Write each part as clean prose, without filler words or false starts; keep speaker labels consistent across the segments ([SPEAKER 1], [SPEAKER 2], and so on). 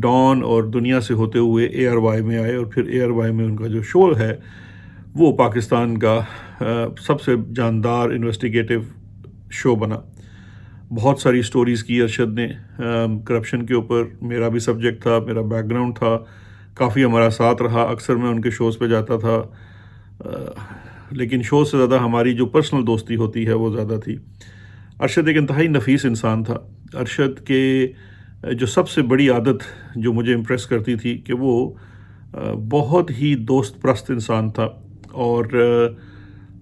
[SPEAKER 1] Dawn اور دنیا سے ہوتے ہوئے ARY میں آئے، اور پھر ARY میں ان کا جو شو ہے وہ پاکستان کا سب سے جاندار انویسٹیگیٹو شو بنا۔ بہت ساری سٹوریز کی ارشد نے کرپشن کے اوپر، میرا بھی سبجیکٹ تھا، میرا بیک گراؤنڈ تھا، کافی ہمارا ساتھ رہا، اکثر میں ان کے شوز پہ جاتا تھا، لیکن شو سے زیادہ ہماری جو پرسنل دوستی ہوتی ہے وہ زیادہ تھی۔ ارشد ایک انتہائی نفیس انسان تھا۔ ارشد کے جو سب سے بڑی عادت جو مجھے امپریس کرتی تھی کہ وہ بہت ہی دوست پرست انسان تھا، اور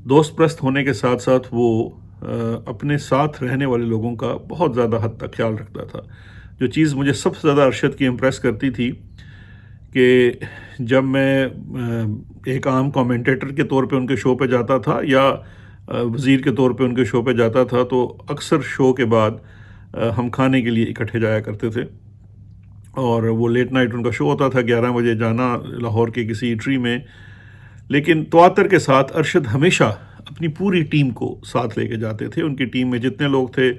[SPEAKER 1] دوست پرست ہونے کے ساتھ ساتھ وہ اپنے ساتھ رہنے والے لوگوں کا بہت زیادہ حد تک خیال رکھتا تھا۔ جو چیز مجھے سب سے زیادہ ارشد کی امپریس کرتی تھی کہ جب میں ایک عام کامنٹیٹر کے طور پہ ان کے شو پہ جاتا تھا یا وزیر کے طور پہ ان کے شو پہ جاتا تھا، تو اکثر شو کے بعد ہم کھانے کے لیے اکٹھے جایا کرتے تھے، اور وہ لیٹ نائٹ ان کا شو ہوتا تھا، 11 بجے جانا لاہور کے کسی ایٹری میں، لیکن تواتر کے ساتھ ارشد ہمیشہ اپنی پوری ٹیم کو ساتھ لے کے جاتے تھے۔ ان کی ٹیم میں جتنے لوگ تھے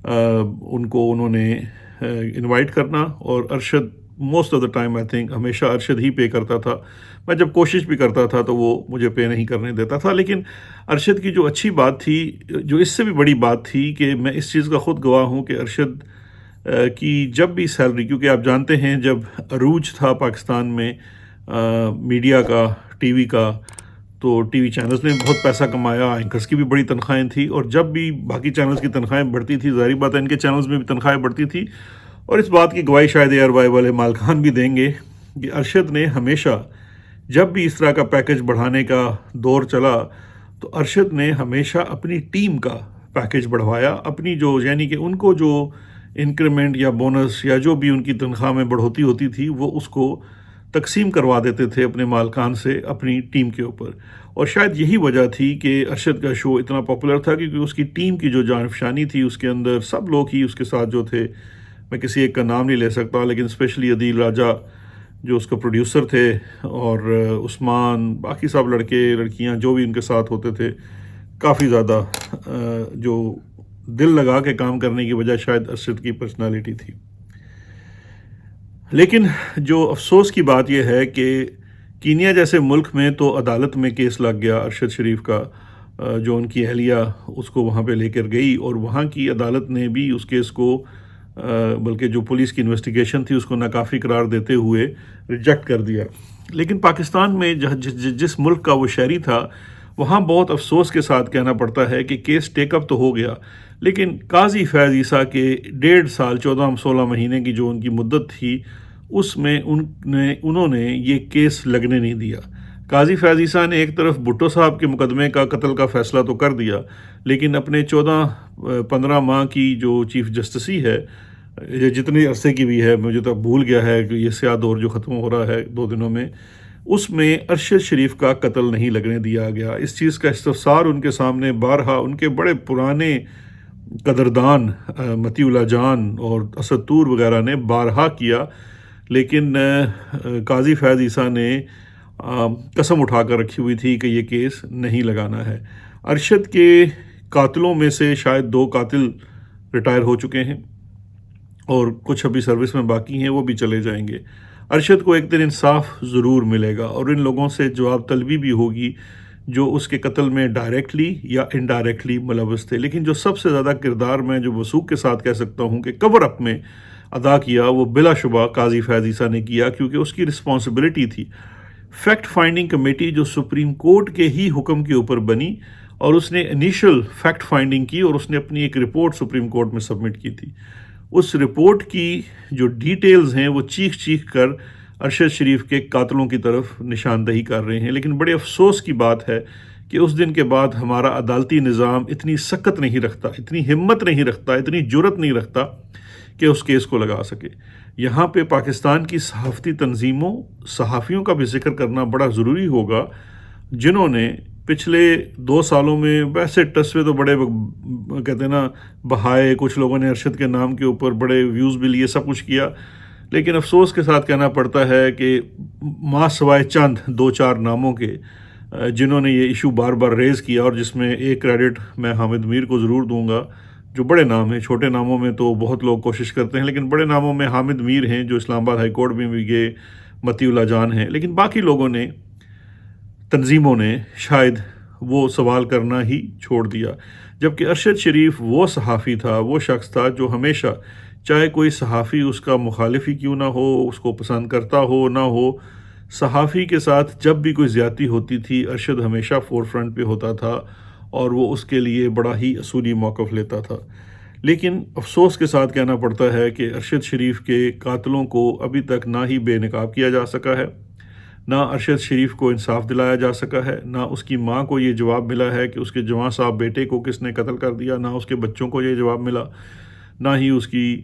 [SPEAKER 1] ان کو انہوں نے انوائٹ کرنا، اور Arshad most of the time I think ہمیشہ ارشد ہی پے کرتا تھا۔ میں جب کوشش بھی کرتا تھا تو وہ مجھے پے نہیں کرنے دیتا تھا، لیکن ارشد کی جو اچھی بات تھی، جو اس سے بھی بڑی بات تھی، کہ میں اس چیز کا خود گواہ ہوں کہ ارشد کی جب بھی سیلری، کیونکہ آپ جانتے ہیں جب عروج تھا پاکستان میں میڈیا کا، ٹی وی کا، تو ٹی وی چینلز نے بہت پیسہ کمایا، اینکرز کی بھی بڑی تنخواہیں تھیں، اور جب بھی باقی چینلز کی تنخواہیں بڑھتی تھی، ظاہری بات ہے ان کے چینلز میں بھی تنخواہیں بڑھتی تھی، اور اس بات کی گواہی شاید ARY والے مالکان بھی دیں گے کہ ارشد نے ہمیشہ جب بھی اس طرح کا پیکج بڑھانے کا دور چلا تو ارشد نے ہمیشہ اپنی ٹیم کا پیکج بڑھوایا، اپنی جو یعنی کہ ان کو جو انکریمنٹ یا بونس یا جو بھی ان کی تنخواہ میں بڑھوتی ہوتی تھی وہ اس کو تقسیم کروا دیتے تھے اپنے مالکان سے اپنی ٹیم کے اوپر۔ اور شاید یہی وجہ تھی کہ ارشد کا شو اتنا پاپولر تھا، کیونکہ اس کی ٹیم کی جو جانفشانی تھی، اس کے اندر سب لوگ ہی اس کے ساتھ جو تھے، میں کسی ایک کا نام نہیں لے سکتا، لیکن اسپیشلی عدیل راجہ جو اس کا پروڈیوسر تھے، اور عثمان، باقی سب لڑکے لڑکیاں جو بھی ان کے ساتھ ہوتے تھے، کافی زیادہ جو دل لگا کے کام کرنے کی وجہ شاید ارشد کی پرسنالٹی تھی۔ لیکن جو افسوس کی بات یہ ہے کہ کینیا جیسے ملک میں تو عدالت میں کیس لگ گیا ارشد شریف کا، جو ان کی اہلیہ اس کو وہاں پہ لے کر گئی، اور وہاں کی عدالت نے بھی اس کیس کو بلکہ جو پولیس کی انویسٹیگیشن تھی اس کو ناکافی قرار دیتے ہوئے ریجیکٹ کر دیا۔ لیکن پاکستان میں جس ملک کا وہ شہری تھا، وہاں بہت افسوس کے ساتھ کہنا پڑتا ہے کہ کیس ٹیک اپ تو ہو گیا، لیکن قاضی فیض عیسیٰ کے 1.5 سال 14-16 مہینے کی جو ان کی مدت تھی، اس میں انہوں نے یہ کیس لگنے نہیں دیا۔ قاضی فیض عیسیٰ نے ایک طرف بھٹو صاحب کے مقدمے کا قتل کا فیصلہ تو کر دیا، لیکن اپنے 14-15 ماہ کی جو چیف جسٹسی ہے، یہ جتنے عرصے کی بھی ہے، مجھے تو بھول گیا ہے کہ یہ سیاہ دور جو ختم ہو رہا ہے 2 دنوں میں، اس میں ارشد شریف کا قتل نہیں لگنے دیا گیا۔ اس چیز کا استفسار ان کے سامنے بارہا ان کے بڑے پرانے قدردان متی اللہ جان اور اسد طور وغیرہ نے بارہا کیا، لیکن قاضی فیض عیسیٰ نے قسم اٹھا کر رکھی ہوئی تھی کہ یہ کیس نہیں لگانا ہے۔ ارشد کے قاتلوں میں سے شاید 2 قاتل ریٹائر ہو چکے ہیں، اور کچھ ابھی سروس میں باقی ہیں، وہ بھی چلے جائیں گے۔ ارشد کو ایک دن انصاف ضرور ملے گا، اور ان لوگوں سے جواب طلبی بھی ہوگی جو اس کے قتل میں ڈائریکٹلی یا انڈائریکٹلی ملوث تھے۔ لیکن جو سب سے زیادہ کردار میں جو وثوق کے ساتھ کہہ سکتا ہوں کہ کور اپ میں ادا کیا، وہ بلا شبہ قاضی فیض عیسیٰ نے کیا، کیونکہ اس کی رسپانسبلٹی تھی۔ فیکٹ فائنڈنگ کمیٹی جو سپریم کورٹ کے ہی حکم کے اوپر بنی، اور اس نے انیشل فیکٹ فائنڈنگ کی، اور اس نے اپنی ایک رپورٹ سپریم کورٹ میں سبمٹ کی تھی۔ اس رپورٹ کی جو ڈیٹیلز ہیں وہ چیخ کر ارشد شریف کے قاتلوں کی طرف نشاندہی کر رہے ہیں، لیکن بڑے افسوس کی بات ہے کہ اس دن کے بعد ہمارا عدالتی نظام اتنی سخت نہیں رکھتا، اتنی ہمت نہیں رکھتا، اتنی جرت نہیں رکھتا کہ اس کیس کو لگا سکے۔ یہاں پہ پاکستان کی صحافتی تنظیموں، صحافیوں کا بھی ذکر کرنا بڑا ضروری ہوگا، جنہوں نے پچھلے 2 سالوں میں ویسے ٹسوے تو بڑے کہتے ہیں نا بہائے، کچھ لوگوں نے ارشد کے نام کے اوپر بڑے ویوز بھی لیے، سب کچھ کیا، لیکن افسوس کے ساتھ کہنا پڑتا ہے کہ ماں سوائے چند 2-4 ناموں کے جنہوں نے یہ ایشو بار بار ریز کیا، اور جس میں ایک کریڈٹ میں حامد میر کو ضرور دوں گا، جو بڑے نام ہیں، چھوٹے ناموں میں تو بہت لوگ کوشش کرتے ہیں، لیکن بڑے ناموں میں حامد میر ہیں جو اسلام آباد ہائی کورٹ میں بھی گئے، متی اللہ جان ہیں، لیکن باقی لوگوں نے، تنظیموں نے شاید وہ سوال کرنا ہی چھوڑ دیا، جبکہ ارشد شریف وہ صحافی تھا، وہ شخص تھا جو ہمیشہ، چاہے کوئی صحافی اس کا مخالف ہی کیوں نہ ہو، اس کو پسند کرتا ہو نہ ہو، صحافی کے ساتھ جب بھی کوئی زیادتی ہوتی تھی ارشد ہمیشہ فور فرنٹ پہ ہوتا تھا اور وہ اس کے لیے بڑا ہی اصولی موقف لیتا تھا۔ لیکن افسوس کے ساتھ کہنا پڑتا ہے کہ ارشد شریف کے قاتلوں کو ابھی تک نہ ہی بے نقاب کیا جا سکا ہے، نہ ارشد شریف کو انصاف دلایا جا سکا ہے، نہ اس کی ماں کو یہ جواب ملا ہے کہ اس کے جواں صاحب بیٹے کو کس نے قتل کر دیا، نہ اس کے بچوں کو یہ جواب ملا، نہ ہی اس کی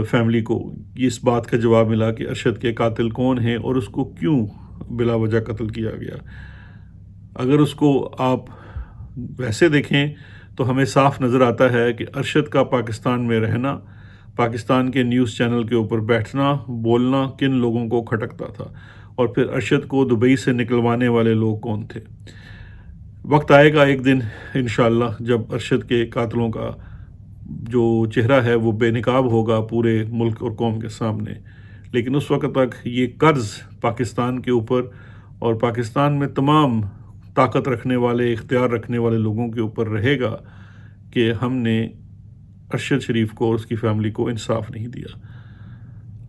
[SPEAKER 1] فیملی کو اس بات کا جواب ملا کہ ارشد کے قاتل کون ہیں اور اس کو کیوں بلا وجہ قتل کیا گیا۔ اگر اس کو آپ ویسے دیکھیں تو ہمیں صاف نظر آتا ہے کہ ارشد کا پاکستان میں رہنا، پاکستان کے نیوز چینل کے اوپر بیٹھنا، بولنا کن لوگوں کو کھٹکتا تھا، اور پھر ارشد کو دبئی سے نکلوانے والے لوگ کون تھے۔ وقت آئے گا ایک دن انشاءاللہ جب ارشد کے قاتلوں کا جو چہرہ ہے وہ بے نقاب ہوگا پورے ملک اور قوم کے سامنے، لیکن اس وقت تک یہ قرض پاکستان کے اوپر اور پاکستان میں تمام طاقت رکھنے والے، اختیار رکھنے والے لوگوں کے اوپر رہے گا کہ ہم نے ارشد شریف کو اور اس کی فیملی کو انصاف نہیں دیا۔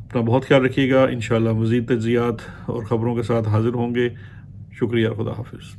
[SPEAKER 1] اپنا بہت خیال رکھیے گا، انشاءاللہ مزید تجزیات اور خبروں کے ساتھ حاضر ہوں گے۔ شکریہ، خدا حافظ۔